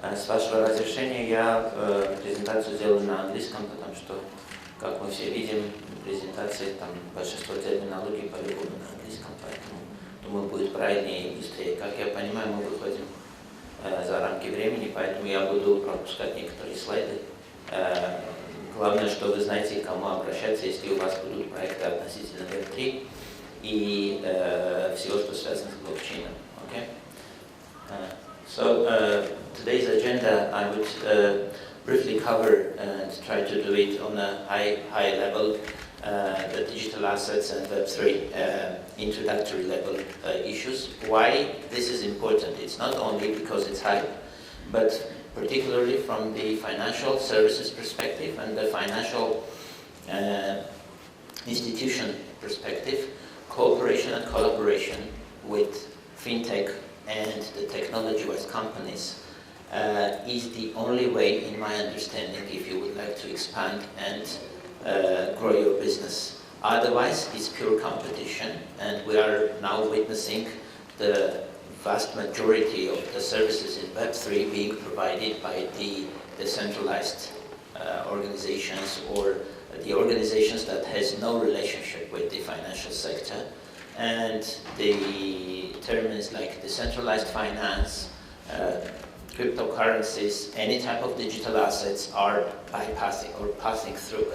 С вашего разрешения я презентацию сделаю на английском, потому что, как мы все видим, презентации там большинство терминологии по-любому на английском, поэтому, думаю, будет правильнее и быстрее. Как я понимаю, мы выходим за рамки времени, поэтому я буду пропускать некоторые слайды. Главное, что вы знаете, к кому обращаться, если у вас будут проекты относительно Web3 и всего, что связано с блокчейном. Okay? Today's agenda, I would briefly cover and try to do it on a high level, the digital assets and Web3 introductory level issues. Why this is important? It's not only because it's hype, but particularly from the financial services perspective and the financial institution perspective, cooperation and collaboration with fintech and the technology-wise companies is the only way, in my understanding, if you would like to expand and grow your business. Otherwise, it's pure competition, and we are now witnessing the vast majority of the services in Web3 being provided by the decentralized organizations or the organizations that has no relationship with the financial sector. And the terms like decentralized finance, cryptocurrencies, any type of digital assets are bypassing or passing through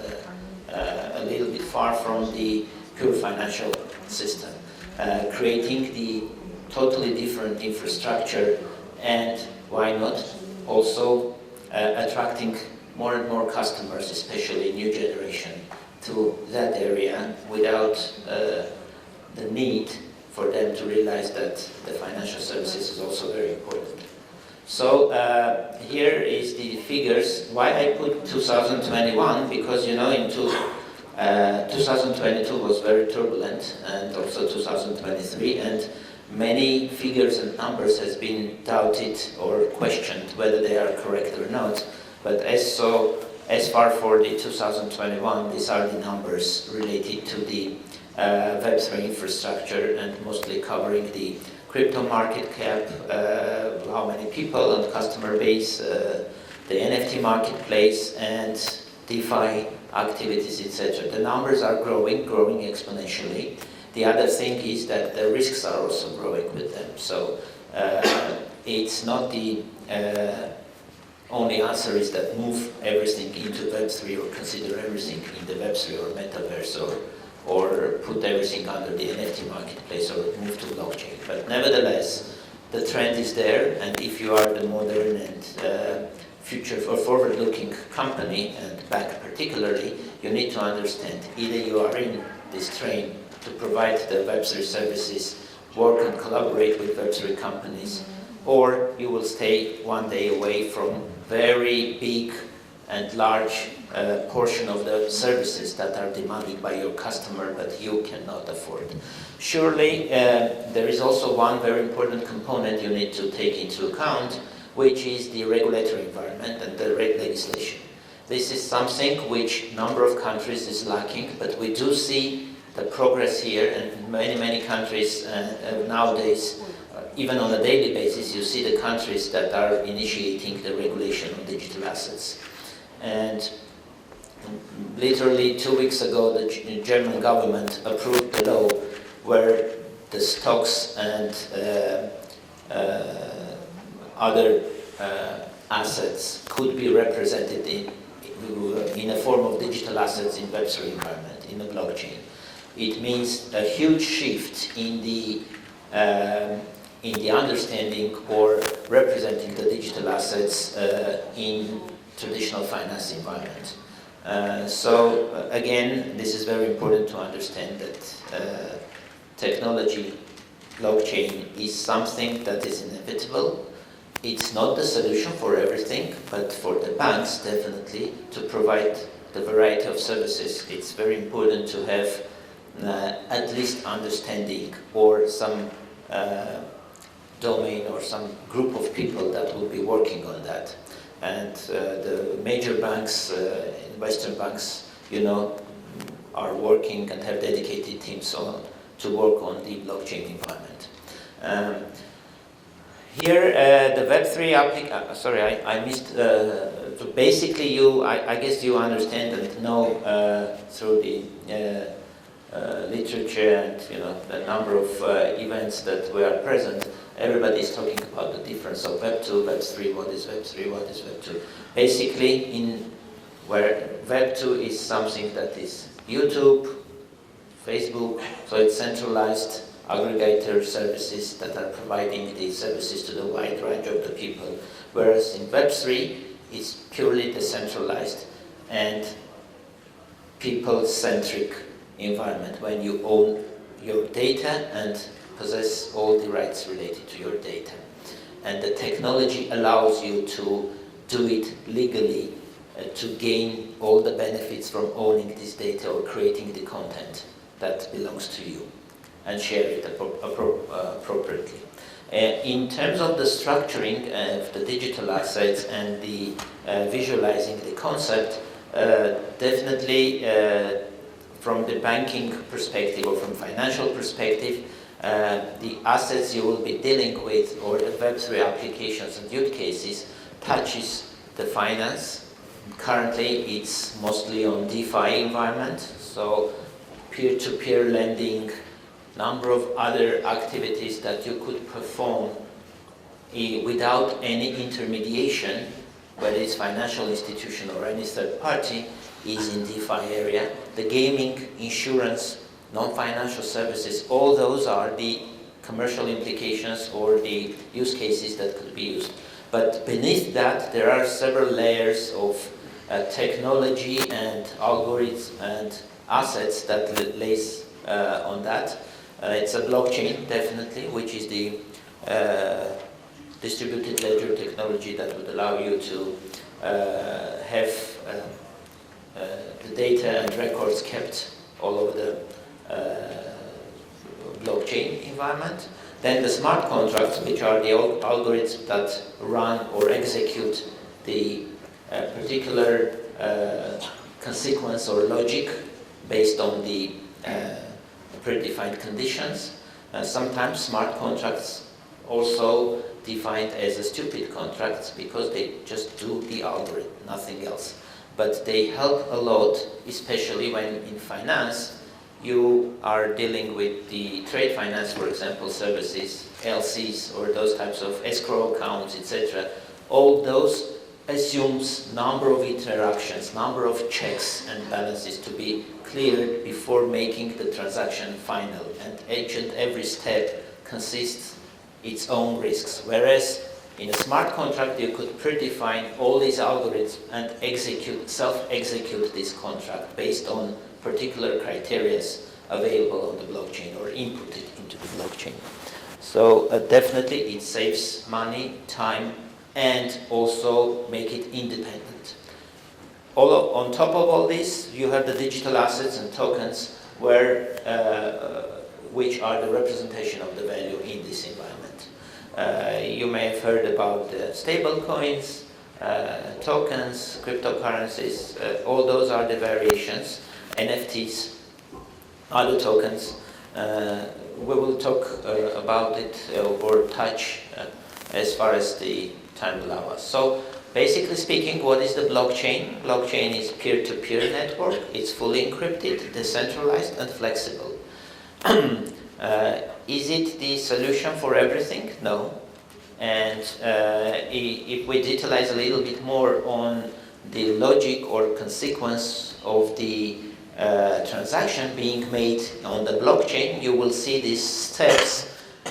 a little bit far from the pure financial system, creating the totally different infrastructure, and why not also attracting more and more customers, especially new generation, to that area without the need for them to realize that the financial services is also very important. So here is the figures. Why I put 2021? Because in 2022 was very turbulent, and also 2023, and many figures and numbers has been doubted or questioned whether they are correct or not. But as far for the 2021, these are the numbers related to the Web3 infrastructure, and mostly covering the crypto market cap, how many people and customer base, the NFT marketplace, and DeFi activities, etc. The numbers are growing exponentially. The other thing is that the risks are also growing with them. So it's not the only answer is that move everything into Web3 or consider everything in the Web3 or metaverse or put everything under the NFT marketplace or move to blockchain. But nevertheless, the trend is there, and if you are the modern and future or forward-looking company, and bank particularly, you need to understand either you are in this train to provide the Web3 services, work and collaborate with Web3 companies, or you will stay one day away from very big and large portion of the services that are demanded by your customer but you cannot afford. Surely there is also one very important component you need to take into account, which is the regulatory environment and the legislation. This is something which a number of countries is lacking, but we do see the progress here, and many countries nowadays, even on a daily basis, you see the countries that are initiating the regulation of digital assets. And literally 2 weeks ago, the German government approved the law where the stocks and other assets could be represented in a form of digital assets in Web3 environment, in a blockchain. It means a huge shift in the understanding or representing the digital assets in traditional finance environment. So again, this is very important to understand that technology, blockchain, is something that is inevitable. It's not the solution for everything, but for the banks, definitely, to provide the variety of services, it's very important to have at least understanding or some domain or some group of people that will be working on that. And the major banks, Western banks, are working and have dedicated teams to work on the blockchain environment. Here, the Web3 application. Sorry, I missed. So basically, I guess you understand and know through the literature and the number of events that were present. Everybody is talking about the difference of Web 2, Web 3. What is Web 3? What is Web 2? Basically, where Web 2 is something that is YouTube, Facebook, so it's centralized aggregator services that are providing these services to the wide range of the people. Whereas in Web 3, it's purely decentralized and people-centric environment when you own your data and possess all the rights related to your data. And the technology allows you to do it legally to gain all the benefits from owning this data or creating the content that belongs to you and share it appropriately. In terms of the structuring of the digital assets and the visualizing the concept, definitely from the banking perspective or from financial perspective, the assets you will be dealing with or the Web3 applications and use cases touches the finance. Currently it's mostly on DeFi environment, so peer-to-peer lending, number of other activities that you could perform without any intermediation, whether it's financial institution or any third party, is in DeFi area. The gaming, insurance, non-financial services, all those are the commercial implications or the use cases that could be used. But beneath that, there are several layers of technology and algorithms and assets that lays on that. It's a blockchain, definitely, which is the distributed ledger technology that would allow you to have the data and records kept all over the blockchain environment. Then the smart contracts, which are the algorithms that run or execute the particular consequence or logic based on the predefined conditions. Sometimes smart contracts also defined as a stupid contracts because they just do the algorithm, nothing else. But they help a lot, especially when in finance you are dealing with the trade finance, for example, services, LCs, or those types of escrow accounts, etc. All those assumes number of interactions, number of checks and balances to be cleared before making the transaction final. And each and every step consists its own risks. Whereas in a smart contract, you could predefine all these algorithms and self-execute this contract based on particular criteria available on the blockchain or inputted into the blockchain. So definitely it saves money, time, and also make it independent. On top of all this, you have the digital assets and tokens, which are the representation of the value in this environment. You may have heard about the stable coins, tokens, cryptocurrencies. All those are the variations, NFTs, other tokens. We will talk about it or touch as far as the time allows us. So basically speaking, what is the blockchain? Blockchain is peer-to-peer network. It's fully encrypted, decentralized, and flexible. Is it the solution for everything? No. And if we detailize a little bit more on the logic or consequence of the transaction being made on the blockchain, you will see these steps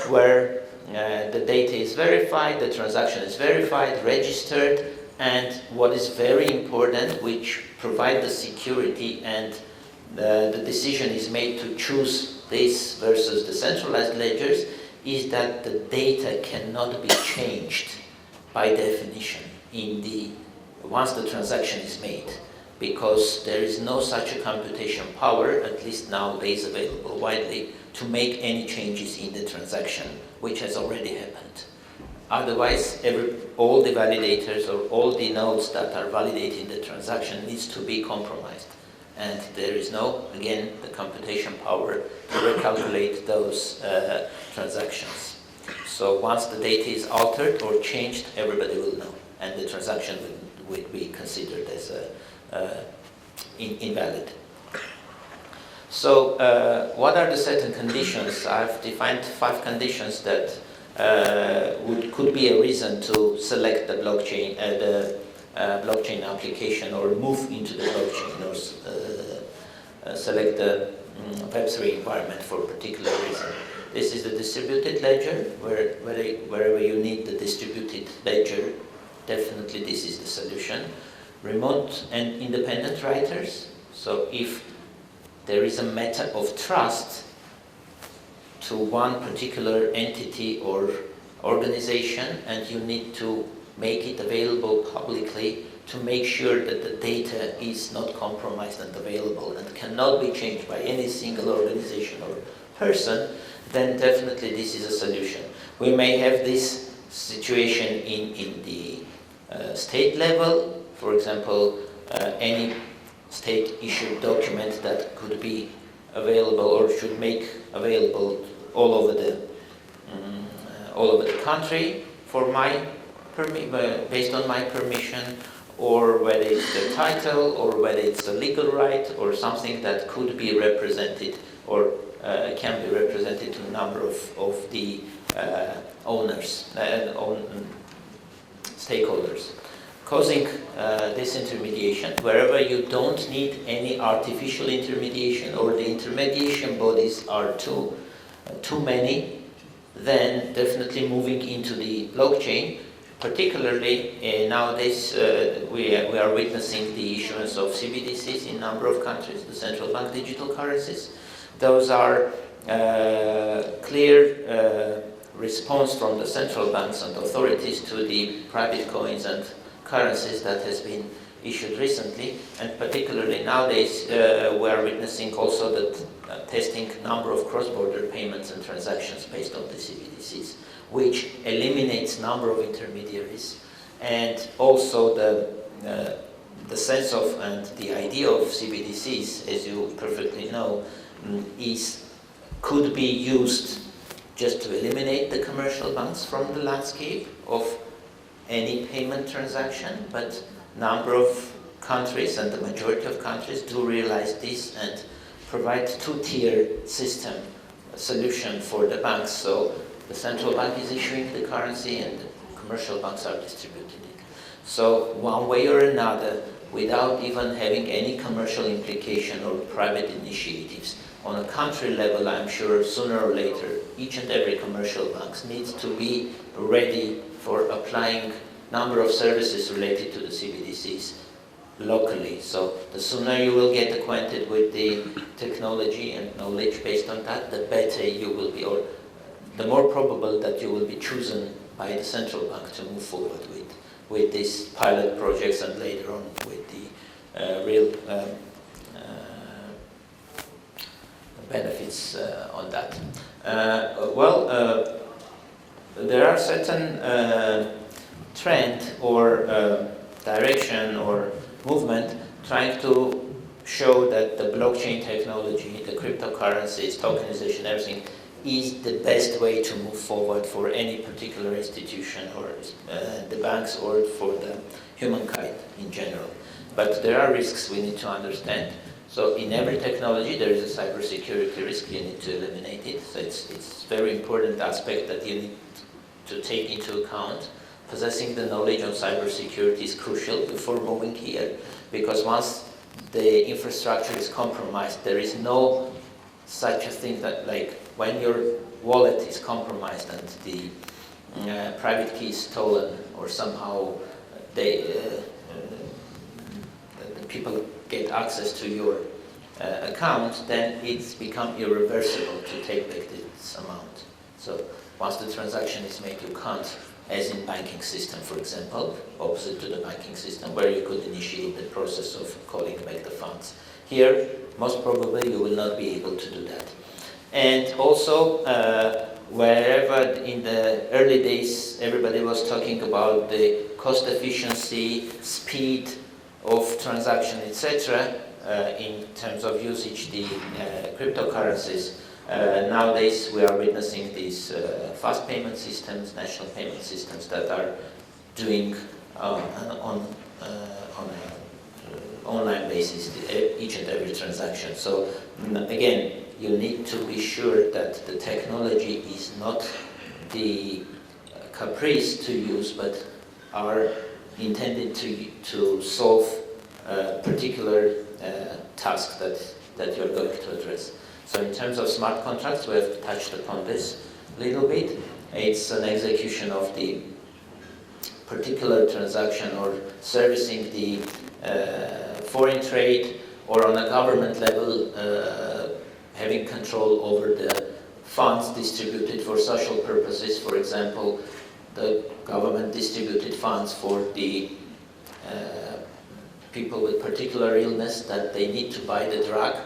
where the data is verified, the transaction is verified, registered, and what is very important, which provide the security and the decision is made to choose this versus the centralized ledgers, is that the data cannot be changed by definition once the transaction is made, because there is no such a computation power, at least nowadays available widely, to make any changes in the transaction, which has already happened. Otherwise, all the validators or all the nodes that are validating the transaction needs to be compromised. And there is no, again, the computation power to recalculate those transactions. So once the data is altered or changed, everybody will know, and the transaction will be considered as invalid. So what are the certain conditions? I've defined 5 conditions that could be a reason to select the blockchain, blockchain application, or move into the blockchain, or select the Web3 environment for a particular reason. This is the distributed ledger, wherever you need the distributed ledger, definitely this is the solution. Remote and independent writers. So if there is a matter of trust to one particular entity or organization, and you need to make it available publicly to make sure that the data is not compromised and available and cannot be changed by any single organization or person, then definitely this is a solution. We may have this situation in the state level. For example, any state-issued document that could be available or should make available all over the country for based on my permission, or whether it's the title, or whether it's a legal right, or something that could be represented or can be represented to a number of the owners, stakeholders. Causing disintermediation, wherever you don't need any artificial intermediation, or the intermediation bodies are too many, then definitely moving into the blockchain. Particularly nowadays, we are witnessing the issuance of CBDCs in a number of countries, the central bank digital currencies. Those are clear response from the central banks and authorities to the private coins and currencies that has been issued recently, and particularly nowadays we are witnessing also the testing number of cross-border payments and transactions based on the CBDCs, which eliminates number of intermediaries, and also the sense of and the idea of CBDCs, as you perfectly know, could be used just to eliminate the commercial banks from the landscape of any payment transaction, but number of countries and the majority of countries do realize this and provide two-tier system solution for the banks. So the central bank is issuing the currency and the commercial banks are distributing it. So one way or another, without even having any commercial implication or private initiatives, on a country level, I'm sure sooner or later, each and every commercial bank needs to be ready for applying number of services related to the CBDCs locally. So the sooner you will get acquainted with the technology and knowledge based on that, the better you will be, or the more probable that you will be chosen by the central bank to move forward with these pilot projects, and later on with the real benefits on that. There are certain trend or direction or movement trying to show that the blockchain technology, the cryptocurrencies, tokenization, everything is the best way to move forward for any particular institution, or the banks, or for the humankind in general. But there are risks we need to understand. So in every technology there is a cybersecurity risk, you need to eliminate it. So it's very important aspect that you need to take into account. Possessing the knowledge on cybersecurity is crucial before moving here, because once the infrastructure is compromised, there is no such a thing that, like, when your wallet is compromised and the private key is stolen, or somehow the people get access to your account, then it's become irreversible to take back this amount. So once the transaction is made, you can't, as in banking system, for example, opposite to the banking system, where you could initiate the process of calling back the funds. Here, most probably you will not be able to do that. And also, wherever in the early days everybody was talking about the cost efficiency, speed of transaction, etc., in terms of usage, the cryptocurrencies Nowadays we are witnessing these fast payment systems, national payment systems that are doing on an online basis each and every transaction. So again, you need to be sure that the technology is not the caprice to use, but are intended to solve a particular task that you're going to address. So in terms of smart contracts, we have touched upon this a little bit. It's an execution of the particular transaction or servicing the foreign trade, or on a government level having control over the funds distributed for social purposes. For example, the government distributed funds for the people with particular illness that they need to buy the drug,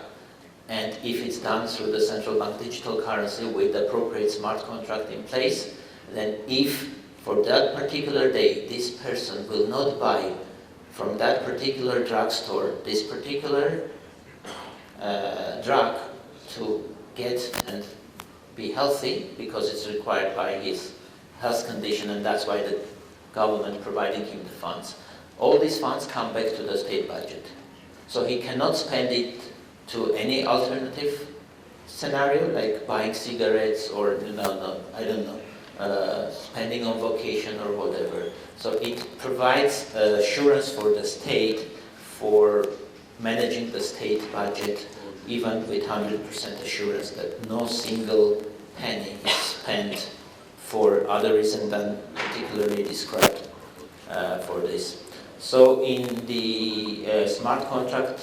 and if it's done through the central bank digital currency with the appropriate smart contract in place, then if for that particular day this person will not buy from that particular drugstore this particular drug to get and be healthy, because it's required by his health condition, and that's why the government providing him the funds. All these funds come back to the state budget. So he cannot spend it to any alternative scenario, like buying cigarettes or, I don't know, spending on vacation or whatever. So it provides assurance for the state for managing the state budget, even with 100% assurance that no single penny is spent for other reason than particularly described for this. So in the smart contract,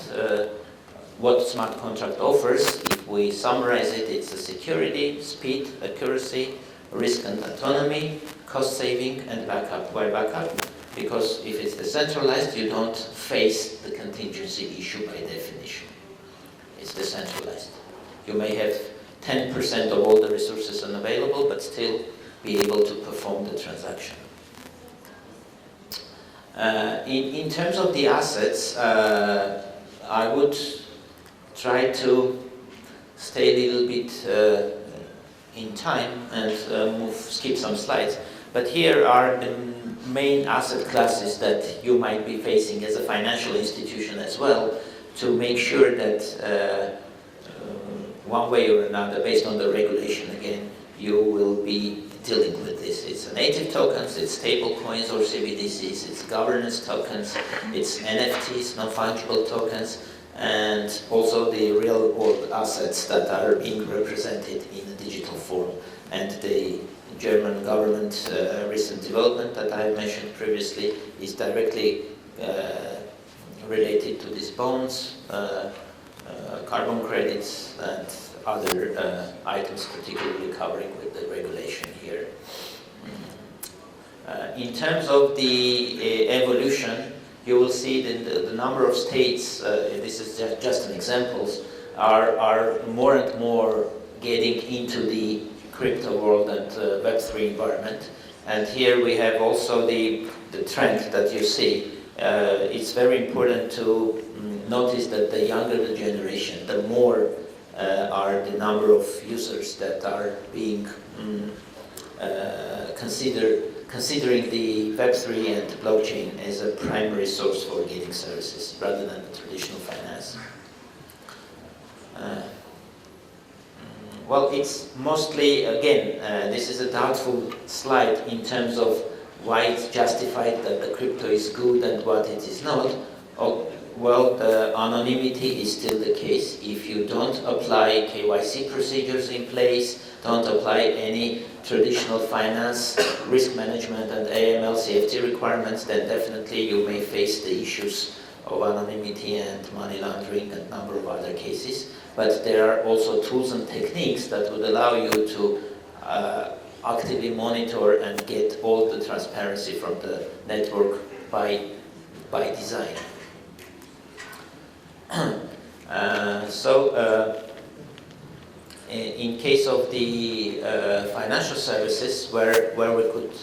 what smart contract offers, if we summarize it, it's a security, speed, accuracy, risk and autonomy, cost saving, and backup. Why backup? Because if it's decentralized, you don't face the contingency issue by definition. It's decentralized. You may have 10% of all the resources unavailable, but still be able to perform the transaction. In terms of the assets, I would try to stay a little bit in time and skip some slides. But here are the main asset classes that you might be facing as a financial institution as well, to make sure that one way or another, based on the regulation again, you will be dealing with this. It's native tokens, it's stable coins or CBDCs, it's governance tokens, it's NFTs, non-fungible tokens, and also the real world assets that are being represented in a digital form. And the German government recent development that I mentioned previously is directly related to these bonds, carbon credits, and other items, particularly covering with the regulation here. In terms of the evolution, you will see that the number of states, this is just an example, are more and more getting into the crypto world and Web3 environment. And here we have also the trend that you see. It's very important to notice that the younger the generation, the more are the number of users that are being considering the Web3 and blockchain as a primary source for getting services rather than the traditional finance. Well, it's mostly, again, this is a doubtful slide in terms of why it's justified that the crypto is good and what it is not. Oh, well, the anonymity is still the case. If you don't apply KYC procedures in place, don't apply any traditional finance, risk management and AML CFT requirements, then definitely you may face the issues of anonymity and money laundering and a number of other cases. But there are also tools and techniques that would allow you to actively monitor and get all the transparency from the network by design. In case of the financial services, where we could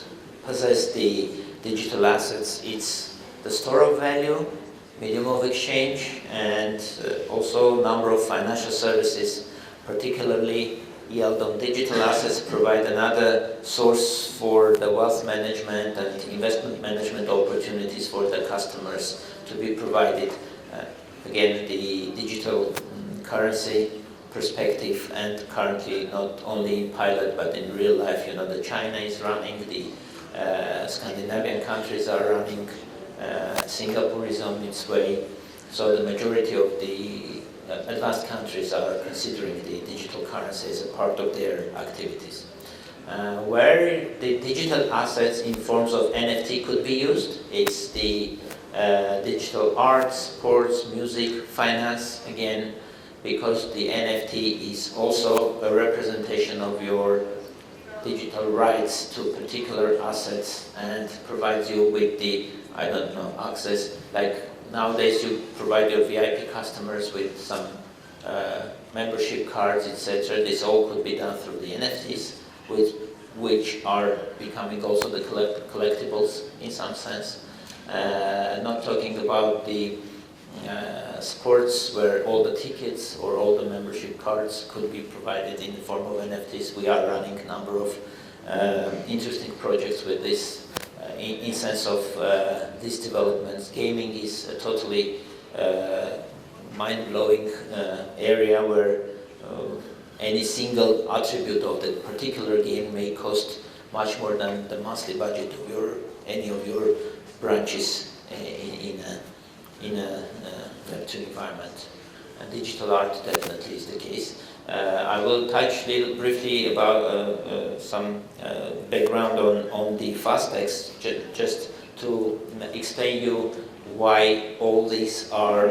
possess the digital assets, it's the store of value, medium of exchange, and also number of financial services, particularly yield on digital assets provide another source for the wealth management and investment management opportunities for the customers to be provided. Again, the digital currency perspective, and currently not only in pilot but in real life, the China is running, the Scandinavian countries are running, Singapore is on its way. So the majority of the advanced countries are considering the digital currency as a part of their activities. Where the digital assets in forms of NFT could be used, it's the digital arts, sports, music, finance, again, because the NFT is also a representation of your digital rights to particular assets and provides you with the, access. Like nowadays you provide your VIP customers with some membership cards, etc. This all could be done through the NFTs, which are becoming also the collectibles in some sense. Not talking about the sports where all the tickets or all the membership cards could be provided in the form of NFTs. We are running a number of interesting projects with this in sense of these developments. Gaming is a totally mind-blowing area where any single attribute of the particular game may cost much more than the monthly budget of any of your branches in a Web2 environment. And digital art definitely is the case. I will touch briefly about some background on the FastX, just to explain you why all these are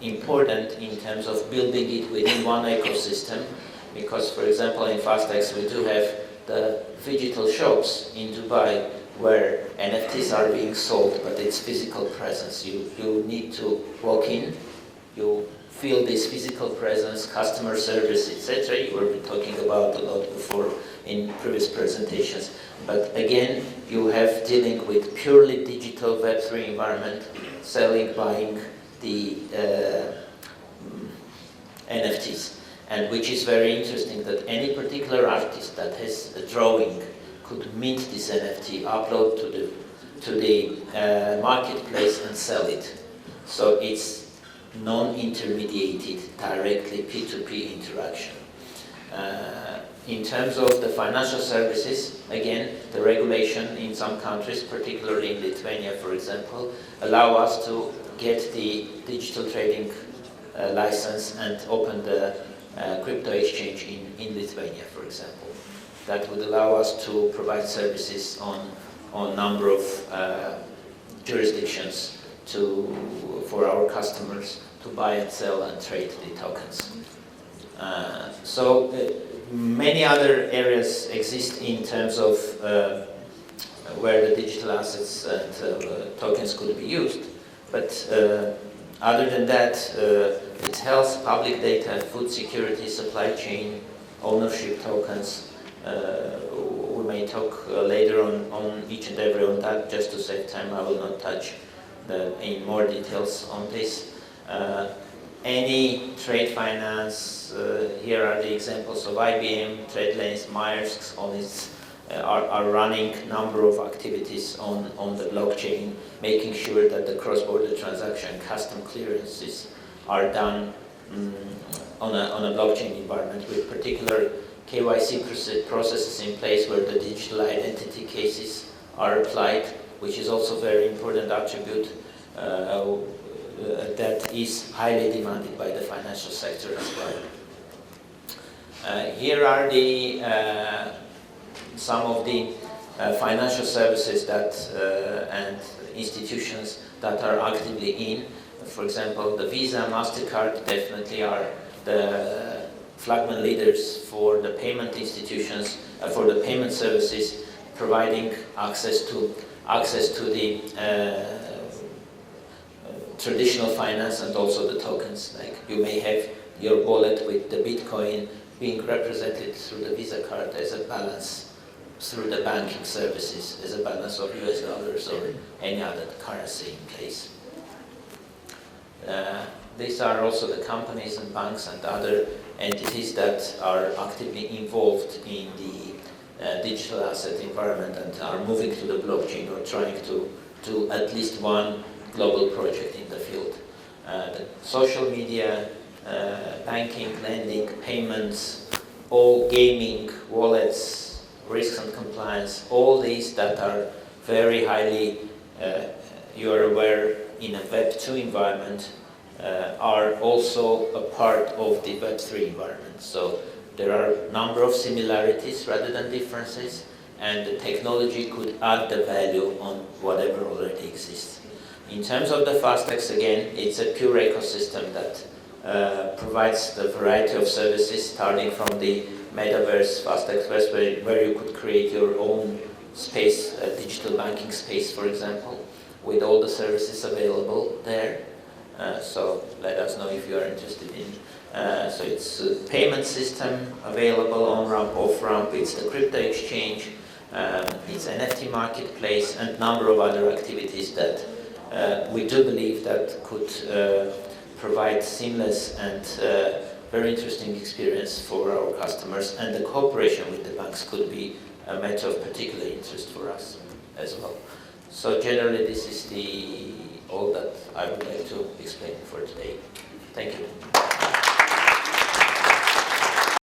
important in terms of building it within one ecosystem. Because, for example, in FastX we do have the digital shops in Dubai where NFTs are being sold, but it's physical presence. You need to walk in, you feel this physical presence, customer service, etc. You were talking about a lot before in previous presentations. But again, you have dealing with purely digital Web3 environment, selling, buying the NFTs. And which is very interesting that any particular artist that has a drawing could mint this NFT, upload to the marketplace and sell it. So it's non-intermediated, directly P2P interaction. In terms of the financial services, again, the regulation in some countries, particularly in Lithuania, for example, allow us to get the digital trading license and open the crypto exchange in Lithuania, for example. That would allow us to provide services on a number of jurisdictions for our customers to buy and sell and trade the tokens. So many other areas exist in terms of where the digital assets and tokens could be used, but other than that, it's health, public data, food security, supply chain, ownership tokens. We may talk later on each and every on that. Just to save time, I will not touch in more details on this. Any trade finance, here are the examples of IBM, TradeLanes, Maersk, all these are running a number of activities on the blockchain, making sure that the cross-border transaction custom clearances are done on a blockchain environment with particular KYC processes in place where the digital identity cases are applied, which is also a very important attribute that is highly demanded by the financial sector as well. Here are some of the financial services that and institutions that are actively in. For example, the Visa, MasterCard definitely are the flagman leaders for the payment institutions, for the payment services, providing access to the traditional finance and also the tokens. Like you may have your wallet with the Bitcoin being represented through the Visa card as a balance through the banking services, as a balance of US dollars or any other currency in place. These are also the companies and banks and other entities that are actively involved in the digital asset environment and are moving to the blockchain or trying to do at least one global project in the field. The social media, banking, lending, payments, all gaming, wallets, risks and compliance, all these that are very highly, you are aware, in a Web2 environment, are also a part of the Web3 environment. So there are a number of similarities rather than differences, and the technology could add the value on whatever already exists. In terms of the Vakhtang, again, it's a pure ecosystem that provides the variety of services, starting from the metaverse, Vakhtang, where you could create your own space, a digital banking space, for example, with all the services available there. So let us know if you are interested in. So it's a payment system available on-ramp, off-ramp, it's the crypto exchange, it's NFT marketplace, and a number of other activities that we do believe that could provide seamless and very interesting experience for our customers, and the cooperation with the banks could be a matter of particular interest for us as well. So generally this is all that I would like to explain for today. Thank you.